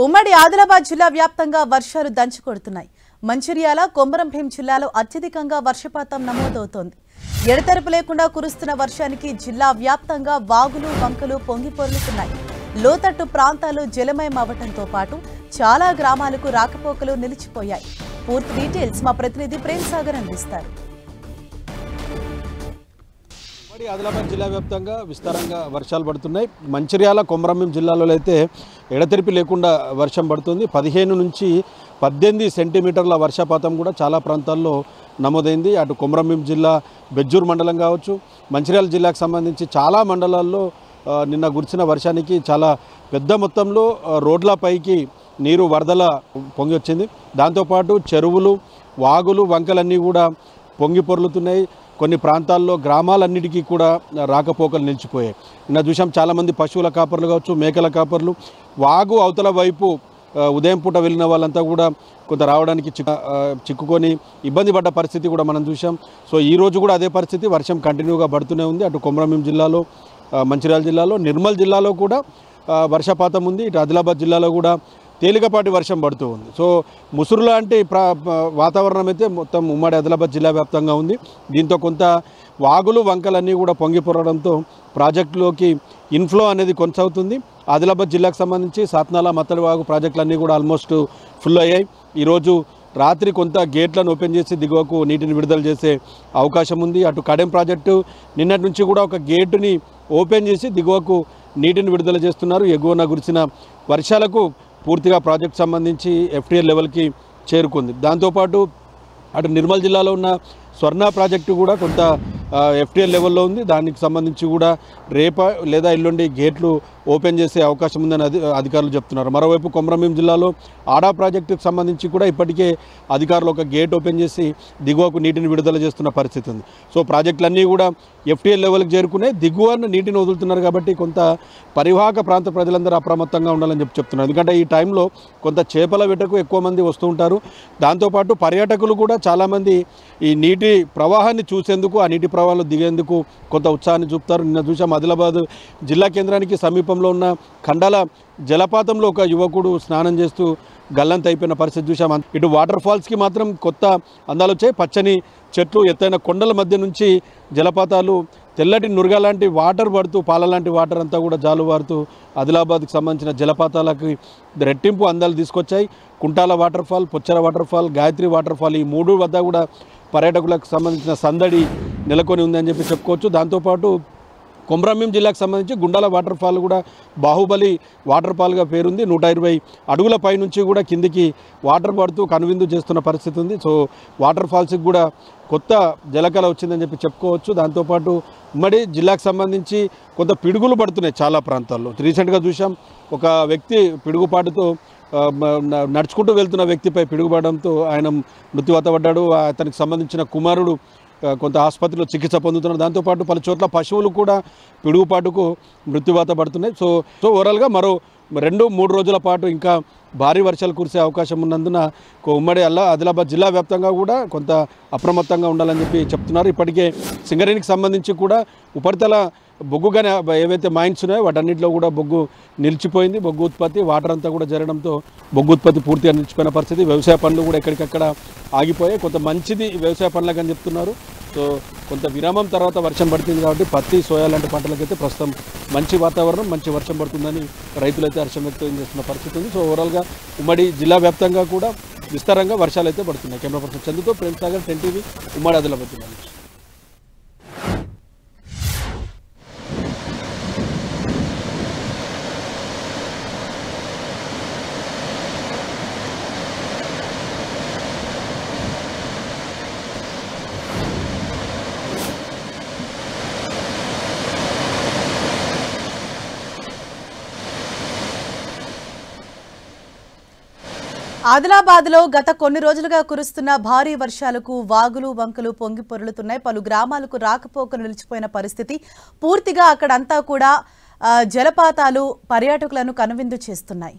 ఉమ్మడి ఆదిలాబాద్ జిల్లా వ్యాప్తంగా వర్షాలు దంచుకొడుతున్నాయి. మంచిర్యాల, కొమరంభీం జిల్లాలో అత్యధికంగా వర్షపాతం నమోదవుతోంది. ఎడతెరపు లేకుండా కురుస్తున్న వర్షానికి జిల్లా వ్యాప్తంగా వాగులు, వంకలు పొంగిపొర్లుతున్నాయి. లోతట్టు ప్రాంతాలు జలమయం అవ్వడంతో పాటు చాలా గ్రామాలకు రాకపోకలు నిలిచిపోయాయి. పూర్తి డీటెయిల్స్ మా ప్రతినిధి ప్రేమ్ సాగర్ అందిస్తారు. ఆదిలాబాద్ జిల్లా వ్యాప్తంగా విస్తారంగా వర్షాలు పడుతున్నాయి. మంచిర్యాల, కొమరంభీం జిల్లాలో అయితే ఎడతెరిపి లేకుండా వర్షం పడుతుంది. 15 నుంచి 18 సెంటీమీటర్ల వర్షపాతం కూడా చాలా ప్రాంతాల్లో నమోదైంది. అటు కొమరంభీం జిల్లా బెజ్జూర్ మండలం కావచ్చు, మంచిర్యాల జిల్లాకు సంబంధించి చాలా మండలాల్లో నిన్న కురిసిన వర్షానికి చాలా పెద్ద మొత్తంలో రోడ్లపైకి నీరు వరదల పొంగి వచ్చింది. దాంతోపాటు చెరువులు, వాగులు, వంకలన్నీ కూడా పొంగి పొర్లుతున్నాయి. కొన్ని ప్రాంతాల్లో గ్రామాలన్నిటికీ కూడా రాకపోకలు నిలిచిపోయాయి. నిన్న చూసాం చాలామంది పశువుల కాపర్లు కావచ్చు, మేకల కాపర్లు వాగు అవతల వైపు ఉదయం పూట వెళ్ళిన వాళ్ళంతా కూడా కొంత రావడానికి చిక్కుకొని ఇబ్బంది పడ్డ పరిస్థితి కూడా మనం చూసాం. సో ఈరోజు కూడా అదే పరిస్థితి, వర్షం కంటిన్యూగా పడుతూనే ఉంది. అటు కొమరంభీం జిల్లాలో, మంచిర్యాల జిల్లాలో, నిర్మల్ జిల్లాలో కూడా వర్షపాతం ఉంది. ఇటు ఆదిలాబాద్ జిల్లాలో కూడా తేలికపాటి వర్షం పడుతూ ఉంది. సో ముసురు లాంటి వాతావరణం అయితే మొత్తం ఉమ్మడి ఆదిలాబాద్ జిల్లా వ్యాప్తంగా ఉంది. దీంతో కొంత వాగులు, వంకలన్నీ కూడా పొంగిపొరడంతో ప్రాజెక్టులోకి ఇన్ఫ్లో అనేది కొనసాగుతుంది. ఆదిలాబాద్ జిల్లాకు సంబంధించి సాత్నాల, మత్తడి వాగు ప్రాజెక్టులన్నీ కూడా ఆల్మోస్ట్ ఫుల్ అయ్యాయి. ఈరోజు రాత్రి కొంత గేట్లను ఓపెన్ చేసి దిగువకు నీటిని విడుదల చేసే అవకాశం ఉంది. అటు కడెం ప్రాజెక్టు నిన్నటి నుంచి కూడా ఒక గేటుని ఓపెన్ చేసి దిగువకు నీటిని విడుదల చేస్తున్నారు. ఎగువన కురిసిన వర్షాలకు పూర్తిగా ప్రాజెక్ట్ సంబంధించి FTL లెవెల్కి చేరుకుంది. దాంతోపాటు అటు నిర్మల్ జిల్లాలో ఉన్న స్వర్ణ ప్రాజెక్టు కూడా కొంత FTL లెవెల్లో ఉంది. దానికి సంబంధించి కూడా రేపా లేదా ఎల్లుండి గేట్లు ఓపెన్ చేసే అవకాశం ఉందని అధికారులు చెప్తున్నారు. మరోవైపు కొమరంభీం జిల్లాలో ఆడా ప్రాజెక్టుకు సంబంధించి కూడా ఇప్పటికే అధికారులు ఒక గేట్ ఓపెన్ చేసి దిగువకు నీటిని విడుదల చేస్తున్న పరిస్థితి ఉంది. సో ప్రాజెక్టులన్నీ కూడా FTL లెవెల్కి చేరుకునే దిగువన నీటిని వదులుతున్నారు. కాబట్టి కొంత పరివాహక ప్రాంత ప్రజలందరూ అప్రమత్తంగా ఉండాలని చెప్తున్నారు. ఎందుకంటే ఈ టైంలో కొంత చేపల వేటకు ఎక్కువ మంది వస్తూ ఉంటారు. దాంతోపాటు పర్యాటకులు కూడా చాలామంది ఈ నీటి ప్రవాహాన్ని చూసేందుకు, ఆ నీటి ప్రవాహంలో దిగేందుకు కొంత ఉత్సాహాన్ని చూపుతారు. నిన్న చూసాం ఆదిలాబాద్ జిల్లా కేంద్రానికి సమీపంలో ఉన్న ఖండాల జలపాతంలో ఒక యువకుడు స్నానం చేస్తూ గల్లంత అయిపోయిన పరిస్థితి చూసాం. ఇటు వాటర్ ఫాల్స్కి మాత్రం కొత్త అందాలు వచ్చాయి. పచ్చని చెట్లు, ఎత్తైన కొండల మధ్య నుంచి జలపాతాలు, తెల్లటి నురగ లాంటి వాటర్ పడుతూ, పాల లాంటి వాటర్ అంతా కూడా జాలువారుతూ ఆదిలాబాద్కి సంబంధించిన జలపాతాలకి రెట్టింపు అందాలు తీసుకొచ్చాయి. Kuntala waterfall, Pochera waterfall, Gayatri waterfall, ఈ 3 వద్ద కూడా పర్యాటకులకు సంబంధించిన సందడి నెలకొని ఉందని చెప్పి చెప్పుకోవచ్చు. దాంతోపాటు కొమరంభీం జిల్లాకు సంబంధించి గుండాల వాటర్ ఫాల్ కూడా బాహుబలి వాటర్ ఫాల్గా పేరుంది. 120 అడుగుల పై నుంచి కూడా కిందికి వాటర్ పడుతూ కనువిందు చేస్తున్న పరిస్థితి ఉంది. సో వాటర్ ఫాల్స్కి కూడా కొత్త జలకళ వచ్చిందని చెప్పి చెప్పుకోవచ్చు. దాంతోపాటు ఉమ్మడి జిల్లాకు సంబంధించి కొంత పిడుగులు పడుతున్నాయి చాలా ప్రాంతాల్లో. రీసెంట్గా చూసాం ఒక వ్యక్తి పిడుగుపాటుతో నడుచుకుంటూ వెళ్తున్న వ్యక్తిపై పిడుగుపడడంతో ఆయన మృత్యువాత పడ్డాడు. అతనికి సంబంధించిన కుమారుడు కొంత ఆసుపత్రిలో చికిత్స పొందుతున్నారు. దాంతోపాటు పలు చోట్ల పశువులు కూడా పిడుగుపాటుకు మృత్యువాత పడుతున్నాయి. సో ఓవరాల్గా మరో 2-3 రోజుల పాటు ఇంకా భారీ వర్షాలు కురిసే అవకాశం ఉన్నందున ఉమ్మడి ఆదిలాబాద్ జిల్లా వ్యాప్తంగా కూడా కొంత అప్రమత్తంగా ఉండాలని చెప్పి చెప్తున్నారు. ఇప్పటికే సింగరేణికి సంబంధించి కూడా ఉపరితల బొగ్గుగానే ఏవైతే మైన్స్ ఉన్నాయో వాటన్నిటిలో కూడా బొగ్గు నిలిచిపోయింది. బొగ్గు ఉత్పత్తి, వాటర్ అంతా కూడా జరగడంతో బొగ్గు ఉత్పత్తి పూర్తిగా నిలిచిపోయిన పరిస్థితి. వ్యవసాయ పనులు కూడా ఎక్కడికక్కడ ఆగిపోయాయి. కొంత మంచిది వ్యవసాయ పనులకు అని చెప్తున్నారు. సో కొంత విరామం తర్వాత వర్షం పడుతుంది కాబట్టి పత్తి, సోయా లాంటి పంటలకైతే ప్రస్తుతం మంచి వాతావరణం, మంచి వర్షం పడుతుందని రైతులైతే హర్షం వ్యక్తం చేస్తున్న పరిస్థితి ఉంది. సో ఓవరాల్గా ఉమ్మడి జిల్లా వ్యాప్తంగా కూడా విస్తారంగా వర్షాలు అయితే పడుతున్నాయి. కెమెరా పర్సన్ చందుతో ప్రేమ్ సాగర్, 10 TV, ఉమ్మడి ఆదిలాబాద్ జిల్లా నుంచి. ఆదిలాబాద్లో గత కొన్ని రోజులుగా కురుస్తున్న భారీ వర్షాలకు వాగులు, వంకలు పొంగి పొర్లుతున్నాయి. పలు గ్రామాలకు రాకపోకలు నిలిచిపోయిన పరిస్థితి. పూర్తిగా అక్కడంతా కూడా జలపాతాలు పర్యాటకులను కనువిందు చేస్తున్నాయి.